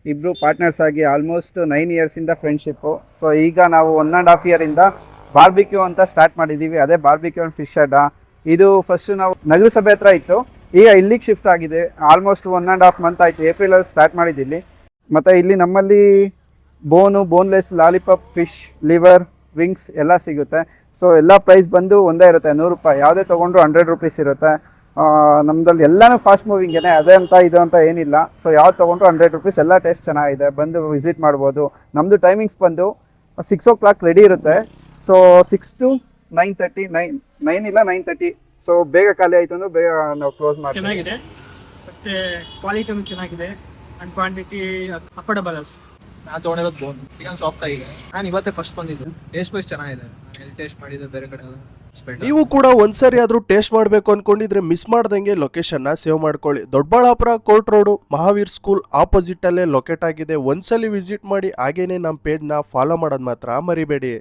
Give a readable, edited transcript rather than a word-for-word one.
ಇಬ್ರು ಪಾರ್ಟ್ನರ್ಸ್ ಆಗಿ almost 9 ಇಯರ್ಸಿಂದ friendship. So ಈಗ ನಾವು 1.5 ಇಯರಿಂದ ಬಾರ್ಬಿಕ್ಯೂ ಅಂತ ಸ್ಟಾರ್ಟ್ ಮಾಡಿದ್ದೀವಿ. ಅದೇ ಬಾರ್ಬಿಕ್ಯೂ ಅಂಡ್ ಫಿಶ್ ಅಡ್ಡ. ಇದು ಫಸ್ಟು ನಾವು ನಗರಸಭೆ ಹತ್ರ ಇತ್ತು, ಈಗ ಇಲ್ಲಿಗೆ ಶಿಫ್ಟ್ ಆಗಿದೆ. ಆಲ್ಮೋಸ್ಟ್ 1.5 ಮಂತ್ ಆಯಿತು, ಏಪ್ರಿಲಲ್ಲಿ ಸ್ಟಾರ್ಟ್ ಮಾಡಿದ್ದಿಲ್ಲಿ. ಮತ್ತು ಇಲ್ಲಿ ನಮ್ಮಲ್ಲಿ boneless, lollipop, fish, liver, wings ಎಲ್ಲ ಸಿಗುತ್ತೆ. ಸೊ ಎಲ್ಲ ಪ್ರೈಸ್ ಬಂದು ಒಂದೇ ಇರುತ್ತೆ, 100 ರೂಪಾಯಿ. ಯಾವುದೇ ತೊಗೊಂಡ್ರು 100 ರುಪೀಸ್ ಇರುತ್ತೆ. ನಮ್ಮದ್ರಲ್ಲಿ ಎಲ್ಲನೂ ಫಾಸ್ಟ್ ಮೂವಿಂಗೇನೆ, ಅದೇ ಅಂತ ಇದು ಅಂತ ಏನಿಲ್ಲ. ಸೊ ಯಾವ್ದು ತೊಗೊಂಡ್ರು 100 ರುಪೀಸ್. ಎಲ್ಲ ಟೇಸ್ಟ್ ಚೆನ್ನಾಗಿದೆ, ಬಂದು ವಿಸಿಟ್ ಮಾಡ್ಬೋದು. ನಮ್ಮದು ಟೈಮಿಂಗ್ಸ್ ಬಂದು 6 o'clock ರೆಡಿ ಇರುತ್ತೆ. ಸೊ 6 to 9:30, 9 ಇಲ್ಲ 9:30. ಸೊ ಬೇಗ ಖಾಲಿ ಆಯಿತು ಅಂದ್ರೆ ಬೇಗ ನಾವು ಕ್ಲೋಸ್ ಮಾಡ್ತೀವಿ. ಚೆನ್ನಾಗಿದೆ, ಮತ್ತು ಕ್ವಾಲಿಟಿ ಚೆನ್ನಾಗಿದೆ ಆ್ಯಂಡ್ ಕ್ವಾಂಟಿಟಿ ಅಫೋರ್ಡಬಲ್ ಅಲ್ಸ್. ನಾನು ತೊಗೊಂಡಿರೋದು ಬೋನ್ ಚಿಕನ್ ಸಾಫ್ಟ್ ಆಗಿದೆ. ನಾನು ಇವತ್ತೇ ಫಸ್ಟ್ ಬಂದಿದ್ದು. ಟೇಸ್ಟ್ ವೈಸ್ ಚೆನ್ನಾಗಿದೆ, ಎಲ್ಲಿ ಟೇಸ್ಟ್ ಮಾಡಿದ್ದೆ ಬೇರೆ ಕಡೆ ಎಲ್ಲ. ನೀವು ಕೂಡ ಒಂದ್ಸರಿ ಆದ್ರೂ ಟೇಸ್ಟ್ ಮಾಡಬೇಕು ಅನ್ಕೊಂಡಿದ್ರೆ ಮಿಸ್ ಮಾಡ್ದಂಗೆ ಲೊಕೇಶನ್ ನ ಸೇವ್ ಮಾಡ್ಕೊಳ್ಳಿ. Doddaballapura court road Mahaveer school opposite ಅಲ್ಲೇ ಲೊಕೇಟ್ ಆಗಿದೆ. ಒಂದ್ಸಲಿ ವಿಸಿಟ್ ಮಾಡಿ, ಹಾಗೇನೆ ನಮ್ಮ ಪೇಜ್ ನ ಫಾಲೋ ಮಾಡೋದು ಮಾತ್ರ ಮರಿಬೇಡಿ.